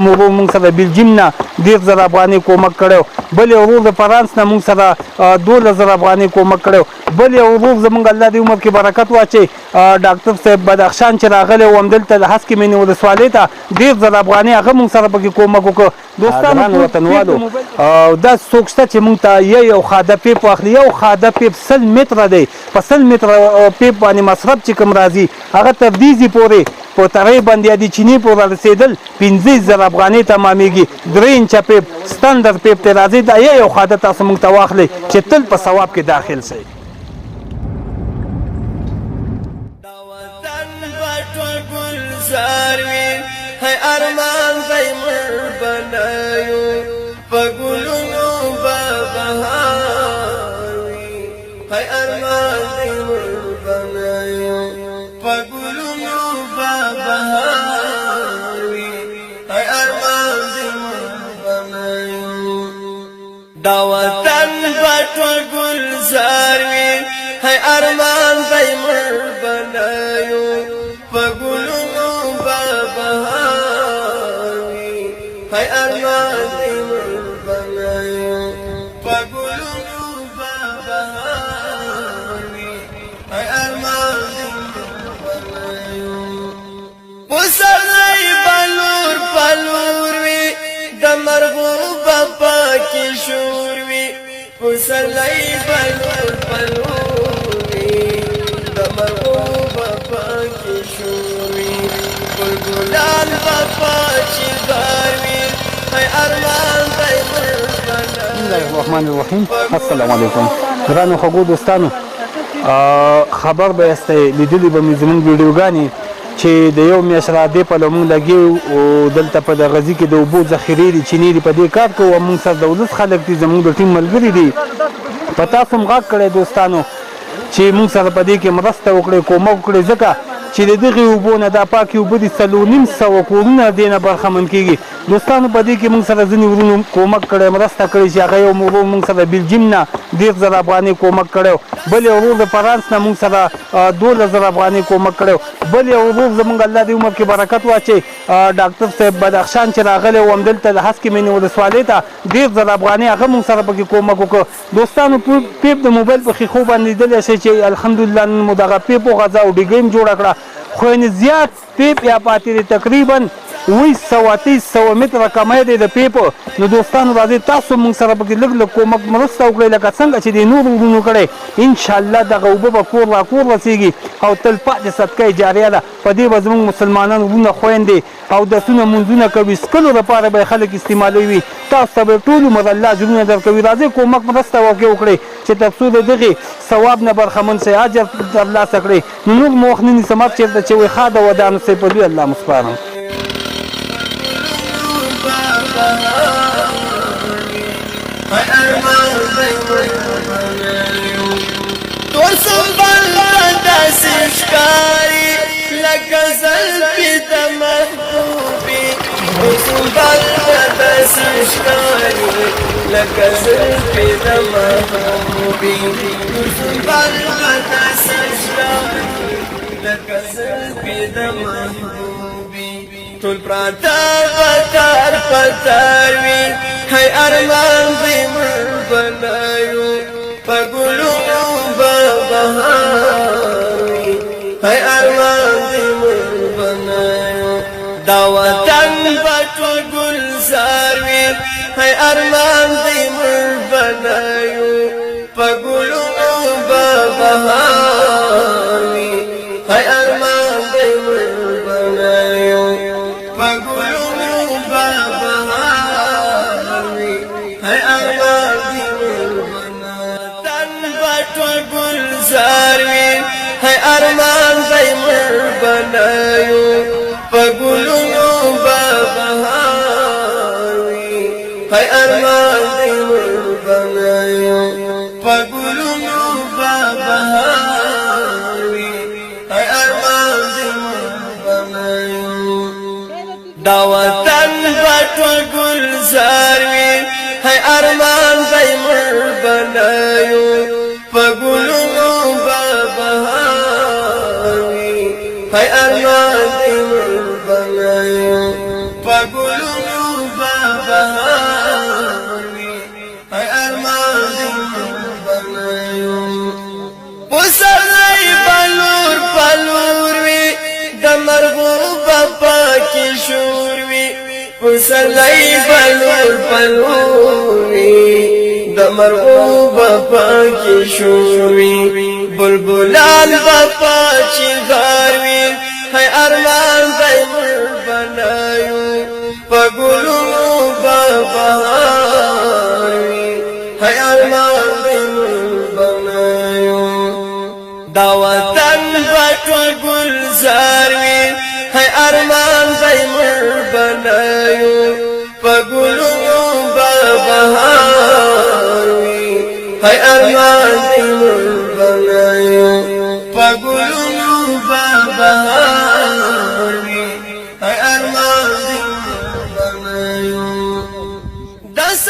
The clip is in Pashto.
ورور مونږ سره بلجیم نه 10,000 افغانۍ کومک کړی، بل یو ورور د فرانس نه مونږ سره 12,000 افغانۍ کومک کړی، بل یو ورور زمونږ الله دې عمر کې برکت واچوي ډاکټر صاحب بدخشان چې راغلی و همدلته د هسکې مینې ولسوالۍ ته 10,000 افغانۍ هغه مونږ سره پکې کومک وکړ. دوستانو وطنوالو دا څوک شته چې مونږ ته یو خاده پیپ واخلي، یو خاده پیپ 100 متره دی، په 100 متره پیپ باندې مصرف چې کوم راځي هغه تر دیزي پورې په ترې باندې یا د چینې پورې رسېدل 15,000 افغانۍ تمامېږي. 3 انچه پیپ سټنډرډ پیپ ته راځي، دا یو خاده تاسو مونږ ته واخلئ چې تل په ثواب کې داخل شئ. ہے ارمان دیمر بنایو پگلونو ببہاروی، ہے ارمان دیمر بنایو پگلونو ببہاروی، ہے ارمان دیمر بنایو داوطن بٹو گلزاروی، ہے ارمان دیمر بنایو پگلونو ببہاروی، ہے ارمان دیمر بنایو پگلونو ببہاروی، ہے ارمان دیمر بنایو پسرئی بلور پلور وی دمرغوب پاکی شور وی، پسرئی بلور پلور وی دمرغوب پاکی شور وی، گلگلان بپا چیزاروی، ہے ارمان دیمر بنایو. بسم الله الرحمن الرحیم. السلام علیکم ګرانو خوږو دوستانو، خبر به یاستئ لیدلي به مې زموږ ویډیوګانې چې د یو میاشت رادې پلو مونږ لګي او دلته په د غزي کې د اوبو ذخیرې دي چینې دي په دې کار کوو. مونږ سره د ولس خلک دي، زموږ د ټیم ملګري دي. په تاسو هم غږ کړی دوستانو چې مونږ سره په دې کې مرسته وکړئ، کومک وکړئ، ځکه چې د دغې اوبو نه دا پاکې اوبه دي 4,500 کورونه دې نه برخمن کېږي. دوستانو په دې کې مونږ سره ځینې ورونو کومک کړی، مرسته کړې چې هغه یو ورور مونږ سره بلجیم نه 10,000 افغانۍ کومک کړی، بل یو ورور د فرانس نه مونږ سره 12,000 افغانۍ کومک کړی، بل یو ورور زمونږ الله دې عمر کې برکت واچوي ډاکټر صاحب بدخشان چې راغلی و همدلته د هسکې مینې ولسوالۍ ته 10,000 افغانۍ هغه مونږ سره پکې کومک وکړ. دوستانو پیپ د موبایل په ښیښو باندې لیدلی شئ چې الحمدلله نن مو دغه پیپ وغځه او ډیګۍ هم جوړه کړه، خو یعنې زیات پیپ یا پاتې دی تقریبا 200 متره کمی دی د پیپ. نو دوستانو راځئ تاسو مونږ سره پکې لږ لږ کومک مرسته وکړئ لکه څنګه چې د نورو ورونو کړی. انشاءالله دغه اوبه به کور را کور رسېږي او تل پاتې صدقه جاریه ده. په دې به زموږ مسلمانان ورونه خویندې او دسونه منځونه کوي، څکلو لپاره به یې خلک استعمالوي. تاسو ته به ټول عمر الله اجرونه درکوي. راځئ کومک مرسته وکړئ چې تر څو د دغې ثواب نه برخمن شئ، اجر ترلاسه کړئ. نو نور مو وخت نه نیسم، هر چېرته چې وایي ښه د ودانو صاحب په لوی الله مو سپارم. تو سنبال داسې ښکاري لکه زلفې د محبوبې، تو سنبال داسې ښکاري لکه زلفې د محبوبې، تو سنبال داسې ښکاري لکه زلفې د محبوبې، ټول پراته پتار پتار وي، ہے ارمان دیمر بنایو پگلونو ببہاروی، ہے ارمان دیمر بنایو داوطن بٹو گلزاروی، ہے ارمان دیمر بنایو پگلونو ببہاروی، ہے ارمان دیمر بنایو پگلونو ببہاروی، ہے ارمان دیمر بنایو تن بٹو گلزاروی، ہے ارمان دیمر بنایو پگلونو ببہاروی، ہے ارمان دیمر بنایو پگلونو ببہاروی، ہے ارمان دیمر بنایو داوطن بٹو گلزاروی، ہے ارمان دیمر بنایو پگلونو ببہاروی، ہے ارمان دیمر بنایو پگلونو بهار وي هاي ارمان دې بنایو پسرلی بلور بلور وی د مرغوب پاکی شور وی پسرلی بلور بلور وی د مرغوب پاکی شور وی بلبلان پاچی غار وی ہے ارمان دای بنایو پگلو بهار وی ہے ارمان دای بنایو دا وطن بټو گلزار وی ہے ارمان دای بنایو پگلو بهار وی ہے ارمان دای بنایو پگلو بهار وی ہے ارمان دای بنایو دس